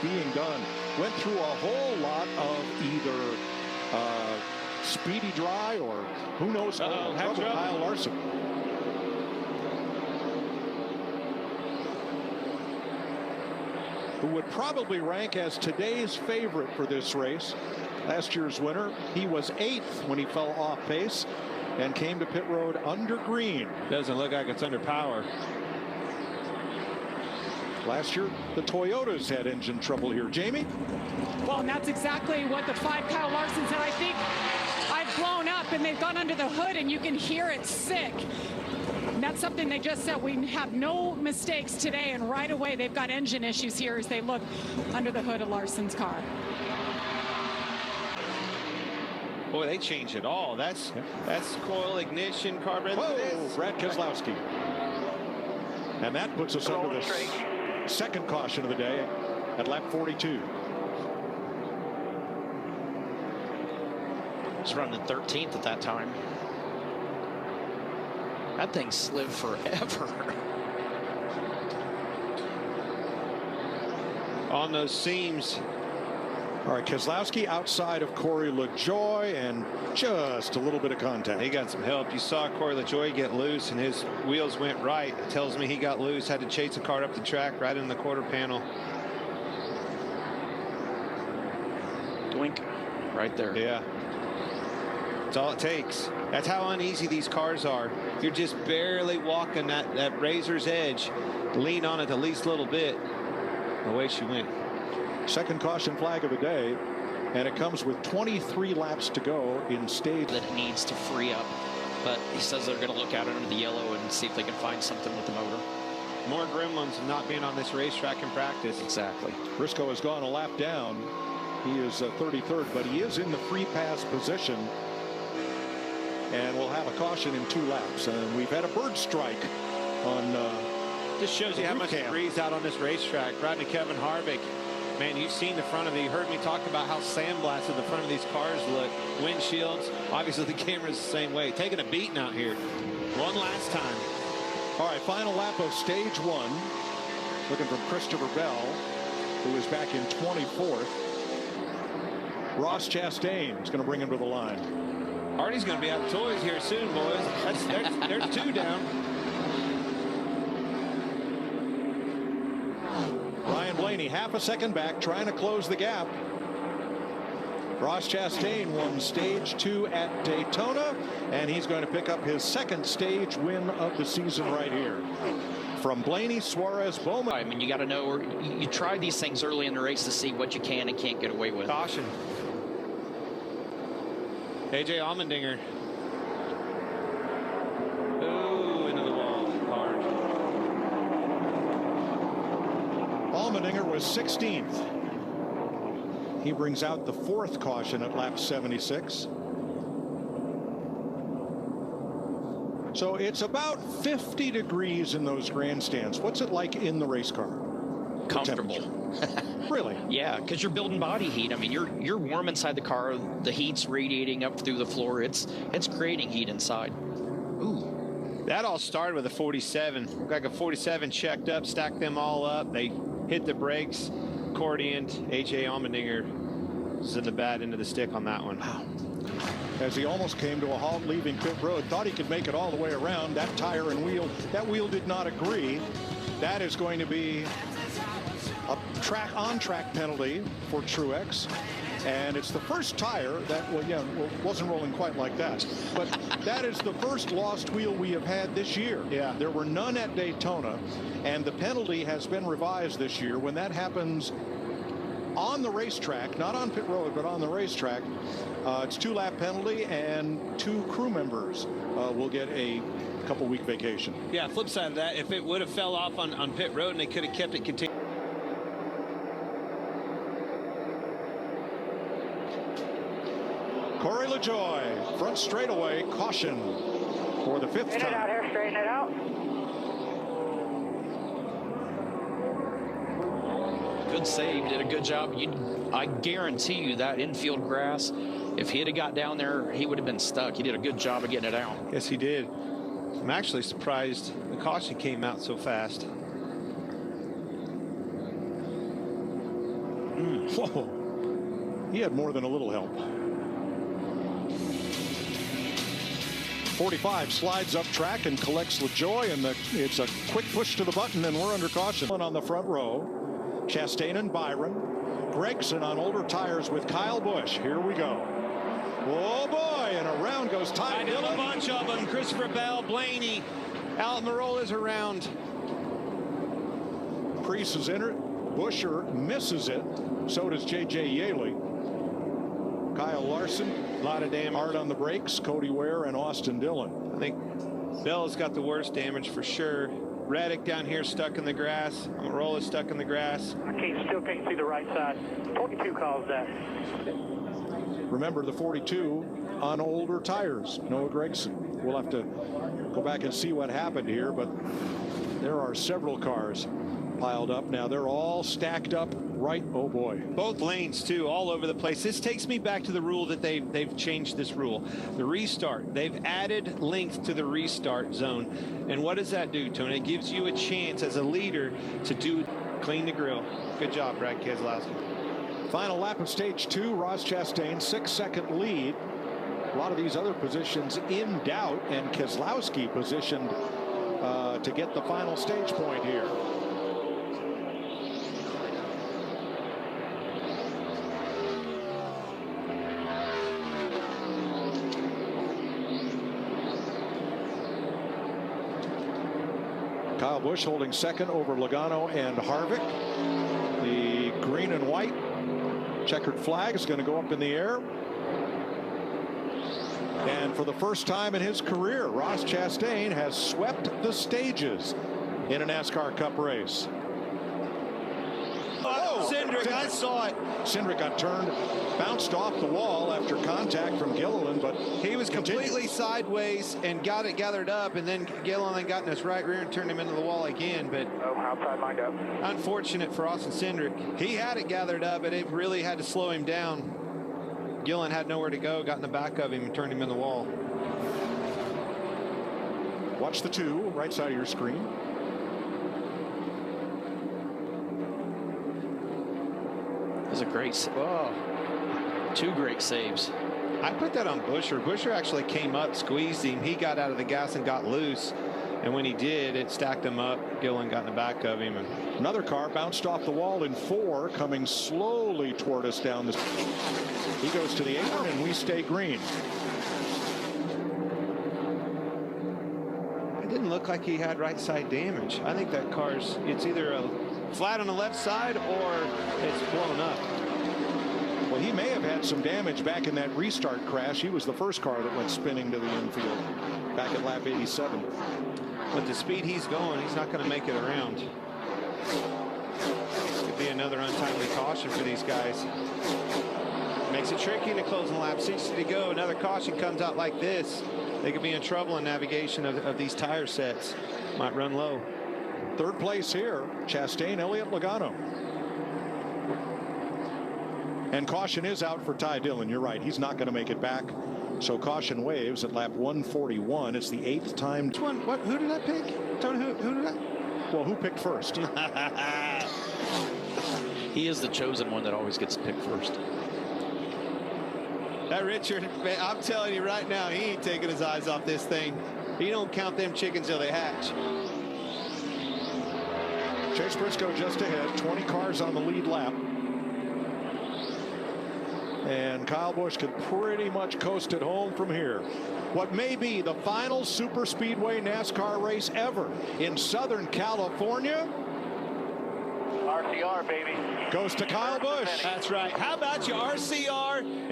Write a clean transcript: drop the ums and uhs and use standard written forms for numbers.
being done. Went through a whole lot of either speedy dry or who knows trouble Kyle Larson. Who would probably rank as today's favorite for this race. Last year's winner, he was 8th when he fell off pace and came to pit road under green. Doesn't look like it's under power. Last year, the Toyotas had engine trouble here. Jamie? Well, and that's exactly what the 5 Kyle Larson said. I think I've blown up and they've gone under the hood and you can hear it sick. And that's something they just said. We have no mistakes today, and right away they've got engine issues here as they look under the hood of Larson's car. Boy, they changed it all. That's coil, ignition, carburetor. Whoa, Brad Keselowski. And that puts us under the second caution of the day at lap 42. He's running 13th at that time. That thing slid forever. On those seams. All right, Keselowski outside of Corey LaJoie and just a little bit of contact. He got some help. You saw Corey LaJoie get loose and his wheels went right. It tells me he got loose, had to chase the car up the track right in the quarter panel. Doink, right there. Yeah. That's all it takes. That's how uneasy these cars are. You're just barely walking that razor's edge. Lean on it the least little bit. Away she went. Second caution flag of the day, and it comes with 23 laps to go in stage. That it needs to free up, but he says they're going to look at it under the yellow and see if they can find something with the motor. More gremlins not being on this racetrack in practice. Exactly. Briscoe has gone a lap down. He is 33rd, but he is in the free pass position. And we'll have a caution in 2 laps. And we've had a bird strike on. Just shows you how much it breathes out on this racetrack. Rodney Kevin Harvick. Man, you've seen the front of it. You heard me talk about how sandblasted the front of these cars look. Windshields. Obviously, the camera's the same way. Taking a beating out here. One last time. All right, final lap of stage 1. Looking from Christopher Bell, who is back in 24th. Ross Chastain is going to bring him to the line. Hardy's going to be out of toys here soon, boys. There's 2 down. Ryan Blaney half a second back, trying to close the gap. Ross Chastain won stage 2 at Daytona, and he's going to pick up his second stage win of the season right here. From Blaney, Suarez, Bowman. I mean, you got to know, you try these things early in the race to see what you can and can't get away with. Caution. AJ Allmendinger. Ooh, into the wall. Hard. Allmendinger was 16th. He brings out the 4th caution at lap 76. So it's about 50 degrees in those grandstands. What's it like in the race car? Comfortable. Really? Yeah, because you're building body heat. I mean, you're warm inside the car. The heat's radiating up through the floor. It's creating heat inside. Ooh. That all started with a 47. Looked like a 47 checked up, stacked them all up. They hit the brakes, accordioned. AJ Allmendinger is in the bad end of the stick on that one. Wow. As he almost came to a halt leaving pit road, thought he could make it all the way around. That tire and wheel, that wheel did not agree. That is going to be a on-track penalty for Truex. And it's the first tire that, wasn't rolling quite like that. But that is the first lost wheel we have had this year. Yeah. There were none at Daytona, and the penalty has been revised this year. When that happens on the racetrack, not on pit road, but on the racetrack, it's 2-lap penalty, and 2 crew members will get a couple-week vacation. Yeah, flip side of that, if it would have fell off on pit road and they could have kept it continued. Corey LaJoie, front straightaway, caution for the 5th time. Straighten it out here, straighten it out. Good save, did a good job. I guarantee you that infield grass, if he'd have got down there, he would have been stuck. He did a good job of getting it out. Yes, he did. I'm actually surprised the caution came out so fast. Whoa. He had more than a little help. 45 slides up track and collects LaJoie, and it's a quick push to the button, and we're under caution. On the front row, Chastain and Byron. Gregson on older tires with Kyle Busch. Here we go. Oh boy, and around goes Ty Dillon. A bunch of them. Christopher Bell, Blaney, Almirola around. Preece is in it. Buescher misses it. So does J.J. Yaley. Kyle Larson, a lot of damage. Hard on the brakes. Cody Ware and Austin Dillon. I think Bell's got the worst damage for sure. Reddick down here stuck in the grass. Almirola's stuck in the grass. I still can't see the right side. 42 calls that. Remember the 42 on older tires. Noah Gragson. We'll have to go back and see what happened here, but there are several cars piled up. Now they're all stacked up right. Oh boy. Both lanes too, all over the place. This takes me back to the rule that they've changed this rule. The restart. They've added length to the restart zone. And what does that do, Tony? It gives you a chance as a leader to clean the grill. Good job, Brad Keselowski. Final lap of stage 2. Ross Chastain, 6-second lead. A lot of these other positions in doubt, and Keselowski positioned to get the final stage point here. Kyle Busch holding second over Logano and Harvick. The green and white checkered flag is going to go up in the air. And for the first time in his career, Ross Chastain has swept the stages in a NASCAR Cup race. Oh, Cindric, I saw it. Cindric got turned, bounced off the wall after contact from Gilliland, but he was completely sideways and got it gathered up, and then Gilliland got in his right rear and turned him into the wall again. But outside lined up. Unfortunate for Austin Cindric. He had it gathered up, but it really had to slow him down. Gilliland had nowhere to go, got in the back of him and turned him in the wall. Watch the 2, right side of your screen. That was a great save. Oh, 2 great saves. I put that on Buescher. Buescher actually came up, squeezed him. He got out of the gas and got loose. And when he did, it stacked him up. Gilliland got in the back of him. Another car bounced off the wall in 4, coming slowly toward us down the. He goes to the apron, and we stay green. It didn't look like he had right side damage. I think that car's, it's either a flat on the left side or it's blown up. Well, he may have had some damage back in that restart crash. He was the first car that went spinning to the infield back at lap 87. With the speed he's going, he's not going to make it around. Could be another untimely caution for these guys. Makes it tricky in the closing lap. 60 to go. Another caution comes out like this. They could be in trouble in navigation of these tire sets. Might run low. Third place here, Chastain, Elliott, Logano. And caution is out for Ty Dillon. You're right. He's not going to make it back. So caution waves at lap 141. It's the 8th time. Which one? What? Who did I pick? Tony, who did I? Well, who picked first? He is the chosen one that always gets picked first. That Richard, man, I'm telling you right now, he ain't taking his eyes off this thing. He don't count them chickens till they hatch. Chase Briscoe just ahead, 20 cars on the lead lap. And Kyle Busch can pretty much coast it home from here. What may be the final super speedway NASCAR race ever in Southern California. RCR, baby. Goes to Kyle Busch. That's right. How about you, RCR?